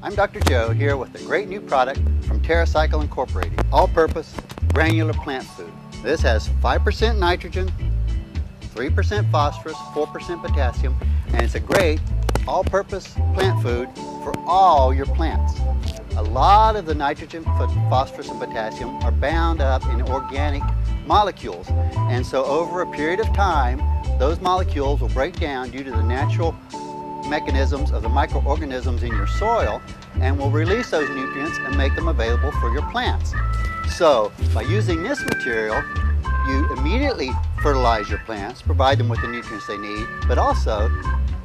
I'm Dr. Joe here with a great new product from TerraCycle Incorporated, all-purpose granular plant food. This has 5% nitrogen, 3% phosphorus, 4% potassium, and it's a great all-purpose plant food for all your plants. A lot of the nitrogen, phosphorus, and potassium are bound up in organic molecules, and so over a period of time, those molecules will break down due to the natural mechanisms of the microorganisms in your soil and will release those nutrients and make them available for your plants. So by using this material, you immediately fertilize your plants, provide them with the nutrients they need, but also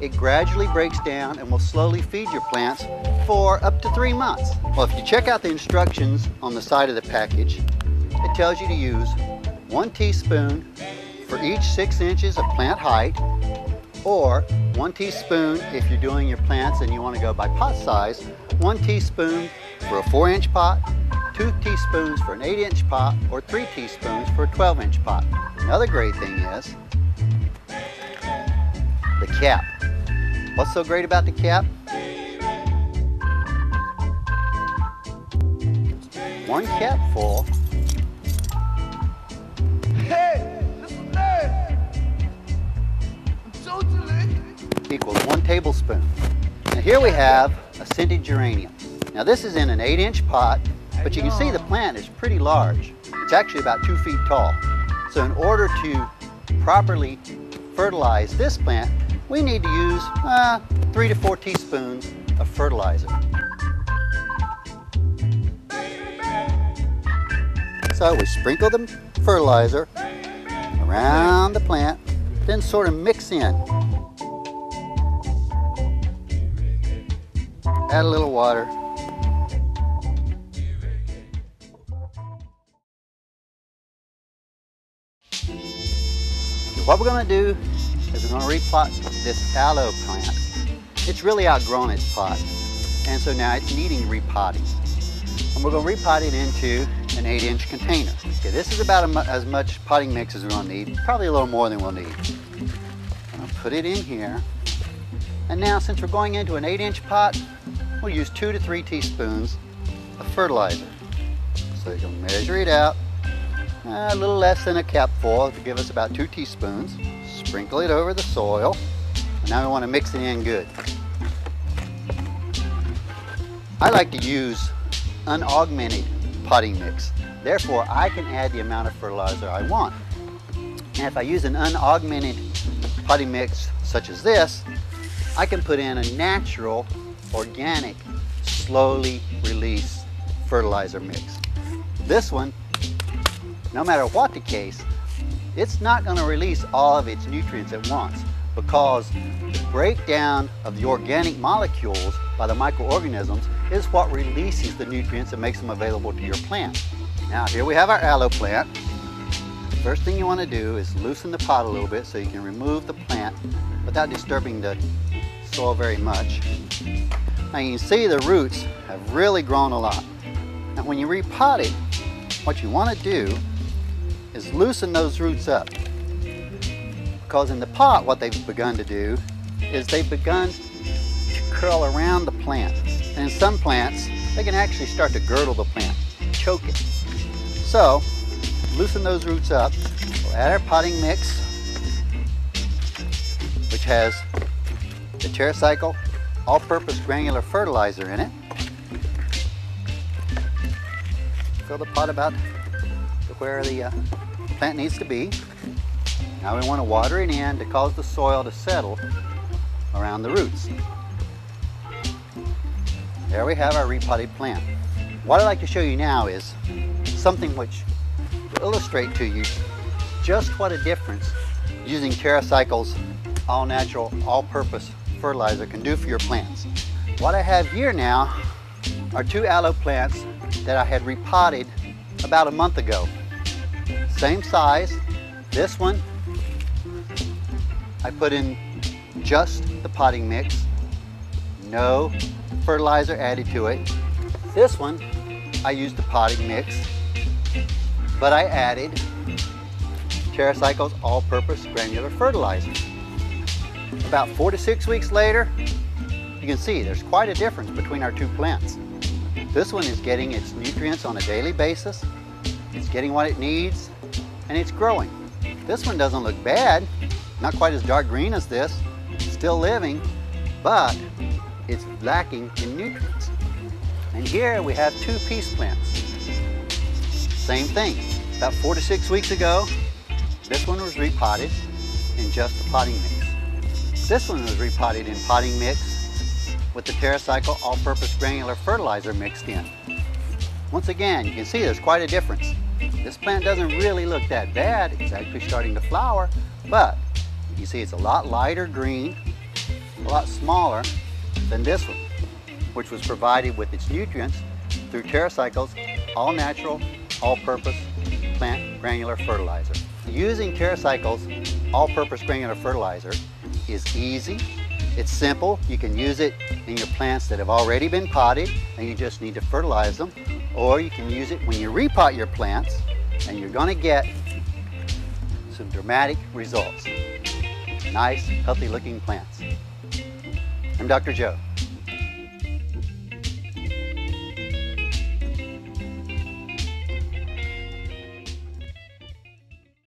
it gradually breaks down and will slowly feed your plants for up to 3 months. Well, if you check out the instructions on the side of the package, it tells you to use 1 teaspoon for each 6 inches of plant height, or 1 teaspoon if you're doing your plants and you want to go by pot size, 1 teaspoon for a 4-inch pot, 2 teaspoons for an 8-inch pot, or 3 teaspoons for a 12-inch pot. Another great thing is the cap. What's so great about the cap? 1 cap full equals 1 tablespoon. Now here we have a scented geranium. Now this is in an 8-inch pot, but you can see the plant is pretty large. It's actually about 2 feet tall. So in order to properly fertilize this plant, we need to use 3 to 4 teaspoons of fertilizer. So we sprinkle the fertilizer around the plant, then sort of mix in. Add a little water. What we're going to do is we're going to replot this aloe plant. It's really outgrown its pot, and so now it's needing repotting. And we're going to repot it into an 8-inch container. Okay, this is about as much potting mix as we're going to need, probably a little more than we'll need. I'm going to put it in here. And now, since we're going into an 8-inch pot, we'll use 2 to 3 teaspoons of fertilizer. So you can measure it out, a little less than a capful to give us about 2 teaspoons. Sprinkle it over the soil. And now we want to mix it in good. I like to use unaugmented potting mix. Therefore, I can add the amount of fertilizer I want. And if I use an unaugmented potting mix such as this, I can put in a natural, organic, slowly release fertilizer mix. This one, no matter what the case, it's not going to release all of its nutrients at once, because the breakdown of the organic molecules by the microorganisms is what releases the nutrients and makes them available to your plant. Now here we have our aloe plant. The first thing you want to do is loosen the pot a little bit so you can remove the plant without disturbing the soil very much. Now you can see the roots have really grown a lot. Now when you repot it, what you want to do is loosen those roots up, because in the pot what they've begun to do is they've begun to curl around the plant, and in some plants they can actually start to girdle the plant, choke it. So loosen those roots up. We'll add our potting mix, which has the TerraCycle all-purpose granular fertilizer in it. Fill the pot about to where the plant needs to be. Now we want to water it in to cause the soil to settle around the roots. There we have our repotted plant. What I'd like to show you now is something which will illustrate to you just what a difference using TerraCycle's all-natural, all-purpose fertilizer can do for your plants. What I have here now are 2 aloe plants that I had repotted about a month ago. Same size. This one I put in just the potting mix, no fertilizer added to it. This one I used the potting mix, but I added TerraCycle's all-purpose granular fertilizer. About 4 to 6 weeks later, you can see there's quite a difference between our two plants. This one is getting its nutrients on a daily basis, it's getting what it needs, and it's growing. This one doesn't look bad, not quite as dark green as this, still living, but it's lacking in nutrients. And here we have two peace plants. Same thing, about 4 to 6 weeks ago, this one was repotted in just the potting mix. This one was repotted in potting mix with the TerraCycle all-purpose granular fertilizer mixed in. Once again, you can see there's quite a difference. This plant doesn't really look that bad. It's actually starting to flower, but you see it's a lot lighter green, a lot smaller than this one, which was provided with its nutrients through TerraCycle's all-natural, all-purpose plant granular fertilizer. Using TerraCycle's all-purpose granular fertilizer is easy, it's simple. You can use it in your plants that have already been potted and you just need to fertilize them, or you can use it when you repot your plants and you're going to get some dramatic results. Nice, healthy looking plants. I'm Dr. Joe.